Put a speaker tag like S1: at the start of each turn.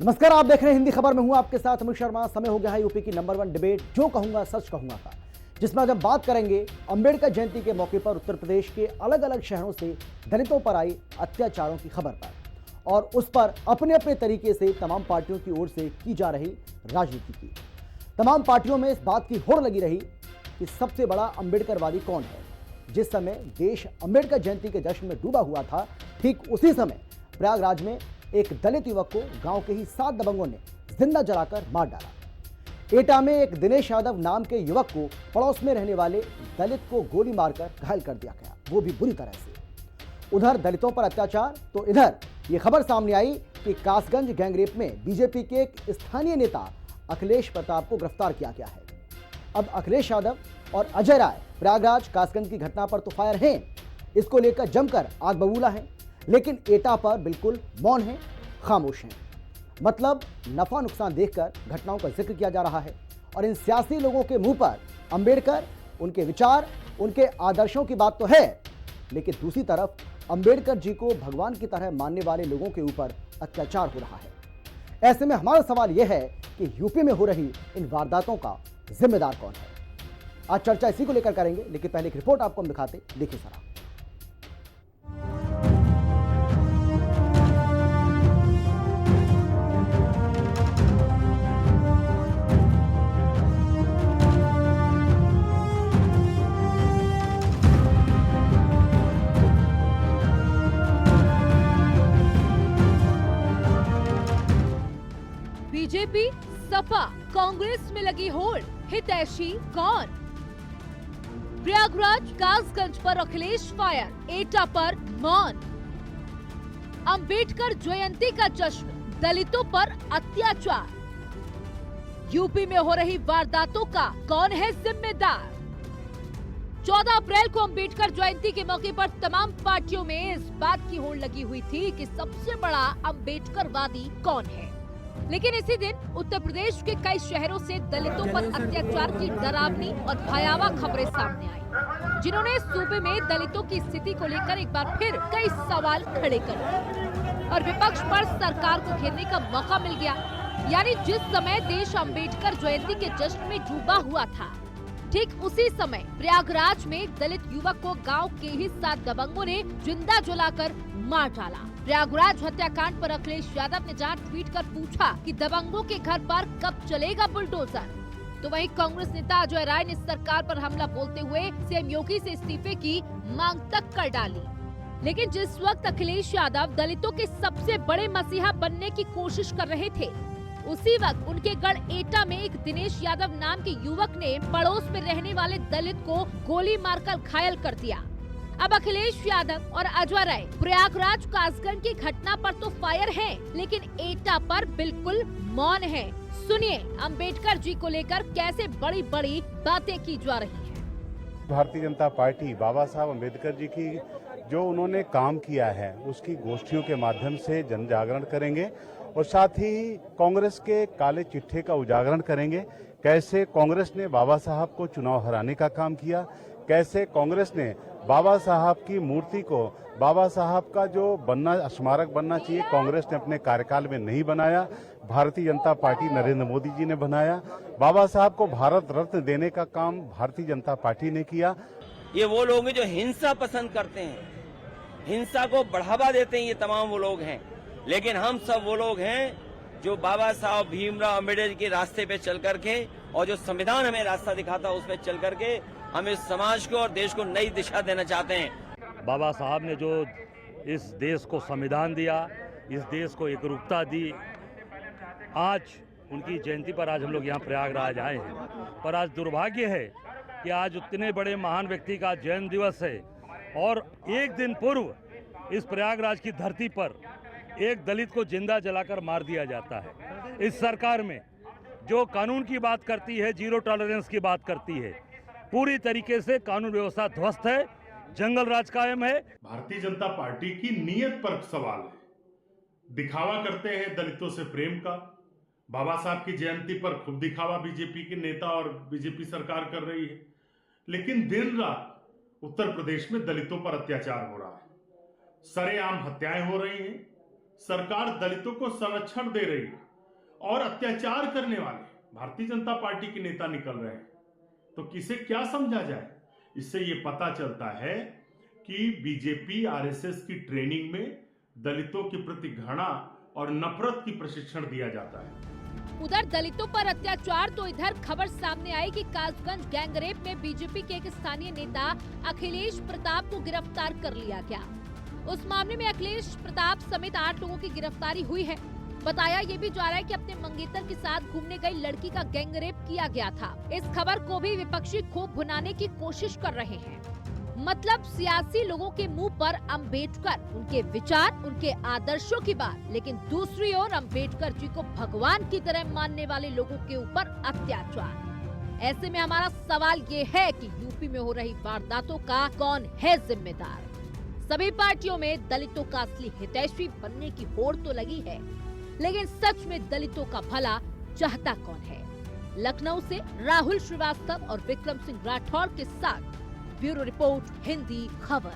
S1: नमस्कार, आप देख रहे हैं हिंदी खबर में हूं आपके साथ अमित शर्मा। समय हो गया है यूपी की नंबर 1 डिबेट जो कहूंगा सच कहूंगा का, जिसमें आज हम बात करेंगे अंबेडकर जयंती के मौके पर उत्तर प्रदेश के अलग अलग शहरों से दलितों पर आई अत्याचारों की खबर पर और उस पर अपने अपने तरीके से तमाम पार्टियों की ओर से की जा रही राजनीति की। तमाम पार्टियों में इस बात की होड़ लगी रही कि सबसे बड़ा अंबेडकरवादी कौन है। जिस समय देश अंबेडकर जयंती के जश्न में डूबा हुआ था, ठीक उसी समय प्रयागराज में एक दलित युवक को गांव के ही 7 दबंगों ने जिंदा जलाकर मार डाला। एटा में एक दिनेश यादव नाम के युवक को पड़ोस में रहने वाले दलित को गोली मारकर घायल कर दिया गया, वो भी बुरी तरह से। उधर दलितों पर अत्याचार तो इधर ये खबर सामने आई कि कासगंज गैंगरेप में बीजेपी के एक स्थानीय नेता अखिलेश प्रताप को गिरफ्तार किया गया है। अब अखिलेश यादव और अजय राय प्रयागराज कासगंज की घटना पर तो फायर हैं, इसको लेकर जमकर आग बबूला है, लेकिन एटा पर बिल्कुल मौन है, खामोश हैं। मतलब नफा नुकसान देखकर घटनाओं का जिक्र किया जा रहा है और इन सियासी लोगों के मुंह पर अंबेडकर, उनके विचार, उनके आदर्शों की बात तो है, लेकिन दूसरी तरफ अंबेडकर जी को भगवान की तरह मानने वाले लोगों के ऊपर अत्याचार हो रहा है। ऐसे में हमारा सवाल यह है कि यूपी में हो रही इन वारदातों का जिम्मेदार कौन है। आज चर्चा इसी को लेकर करेंगे, लेकिन पहले एक रिपोर्ट आपको हम दिखाते, देखिए जरा।
S2: बीजेपी, सपा, कांग्रेस में लगी होड़, हितैषी कौन? प्रयागराज कासगंज पर अखिलेश फायर, एटा पर मौन। अंबेडकर जयंती का जश्न, दलितों पर अत्याचार। यूपी में हो रही वारदातों का कौन है जिम्मेदार? 14 अप्रैल को अंबेडकर जयंती के मौके पर तमाम पार्टियों में इस बात की होड़ लगी हुई थी कि सबसे बड़ा अंबेडकरवादी कौन है। लेकिन इसी दिन उत्तर प्रदेश के कई शहरों से दलितों पर अत्याचार की डरावनी और भयावह खबरें सामने आई, जिन्होंने सूबे में दलितों की स्थिति को लेकर एक बार फिर कई सवाल खड़े कर दिए और विपक्ष पर सरकार को घेरने का मौका मिल गया। यानी जिस समय देश अंबेडकर जयंती के जश्न में डूबा हुआ था, ठीक उसी समय प्रयागराज में एक दलित युवक को गाँव के ही 7 दबंगों ने जिंदा जलाकर मार डाला। प्रयागराज हत्याकांड पर अखिलेश यादव ने जहां ट्वीट कर पूछा कि दबंगों के घर पर कब चलेगा बुलडोजर, तो वहीं कांग्रेस नेता अजय राय ने सरकार पर हमला बोलते हुए सीएम योगी से इस्तीफे की मांग तक कर डाली। लेकिन जिस वक्त अखिलेश यादव दलितों के सबसे बड़े मसीहा बनने की कोशिश कर रहे थे, उसी वक्त उनके गढ़ एटा में एक दिनेश यादव नाम के युवक ने पड़ोस में रहने वाले दलित को गोली मारकर घायल कर दिया। अब अखिलेश यादव और अजय राय प्रयागराज कासगंज की घटना पर तो फायर हैं, लेकिन एटा पर बिल्कुल मौन है। सुनिए अंबेडकर जी को लेकर कैसे बड़ी बड़ी बातें की जा रही हैं।
S3: भारतीय जनता पार्टी बाबा साहब अंबेडकर जी की जो उन्होंने काम किया है उसकी गोष्ठियों के माध्यम से जन जागरण करेंगे और साथ ही कांग्रेस के काले चिट्ठे का उजागरण करेंगे। कैसे कांग्रेस ने बाबा साहब को चुनाव हराने का काम किया, कैसे कांग्रेस ने बाबा साहब की मूर्ति को, बाबा साहब का जो स्मारक बनना चाहिए, कांग्रेस ने अपने कार्यकाल में नहीं बनाया, भारतीय जनता पार्टी नरेंद्र मोदी जी ने बनाया। बाबा साहब को भारत रत्न देने का काम भारतीय जनता पार्टी ने किया।
S4: ये वो लोग हैं जो हिंसा पसंद करते हैं, हिंसा को बढ़ावा देते हैं, ये तमाम वो लोग हैं। लेकिन हम सब वो लोग हैं जो बाबा साहब भीमराव अम्बेडकर के रास्ते पे चल करके और जो संविधान हमें रास्ता दिखाता उस पर चल करके हम इस समाज को और देश को नई दिशा देना चाहते हैं।
S5: बाबा साहब ने जो इस देश को संविधान दिया, इस देश को एकरूपता दी, आज उनकी जयंती पर आज हम लोग यहाँ प्रयागराज आए हैं। पर आज दुर्भाग्य है कि आज उतने बड़े महान व्यक्ति का जन्म दिवस है और एक दिन पूर्व इस प्रयागराज की धरती पर एक दलित को जिंदा जलाकर मार दिया जाता है। इस सरकार में जो कानून की बात करती है, जीरो टॉलरेंस की बात करती है, पूरी तरीके से कानून व्यवस्था ध्वस्त है, जंगल राज कायम है।
S6: भारतीय जनता पार्टी की नीयत पर सवाल है। दिखावा करते हैं दलितों से प्रेम का। बाबा साहब की जयंती पर खूब दिखावा बीजेपी के नेता और बीजेपी सरकार कर रही है, लेकिन दिन रात उत्तर प्रदेश में दलितों पर अत्याचार हो रहा है, सरेआम हत्याएं हो रही हैं। सरकार दलितों को संरक्षण दे रही है, और अत्याचार करने वाले भारतीय जनता पार्टी के नेता निकल रहे हैं, तो किसे क्या समझा जाए? इससे ये पता चलता है कि बीजेपी आरएसएस की ट्रेनिंग में दलितों के प्रति घृणा और नफरत की प्रशिक्षण दिया जाता है।
S2: उधर दलितों पर अत्याचार तो इधर खबर सामने आई कि कासगंज गैंगरेप में बीजेपी के एक स्थानीय नेता अखिलेश प्रताप को गिरफ्तार कर लिया गया। उस मामले में अखिलेश प्रताप समेत 8 लोगों की गिरफ्तारी हुई है। बताया ये भी जा रहा है कि अपने मंगेतर के साथ घूमने गई लड़की का गैंगरेप किया गया था। इस खबर को भी विपक्षी खूब भुनाने की कोशिश कर रहे हैं। मतलब सियासी लोगों के मुंह पर अंबेडकर, उनके विचार, उनके आदर्शों की बात, लेकिन दूसरी ओर अंबेडकर जी को भगवान की तरह मानने वाले लोगों के ऊपर अत्याचार। ऐसे में हमारा सवाल ये है कि यूपी में हो रही वारदातों का कौन है जिम्मेदार? सभी पार्टियों में दलितों का असली हितैषी बनने की होड़ तो लगी है, लेकिन सच में दलितों का भला चाहता कौन है? लखनऊ से राहुल श्रीवास्तव और विक्रम सिंह राठौर के साथ ब्यूरो रिपोर्ट, हिंदी खबर।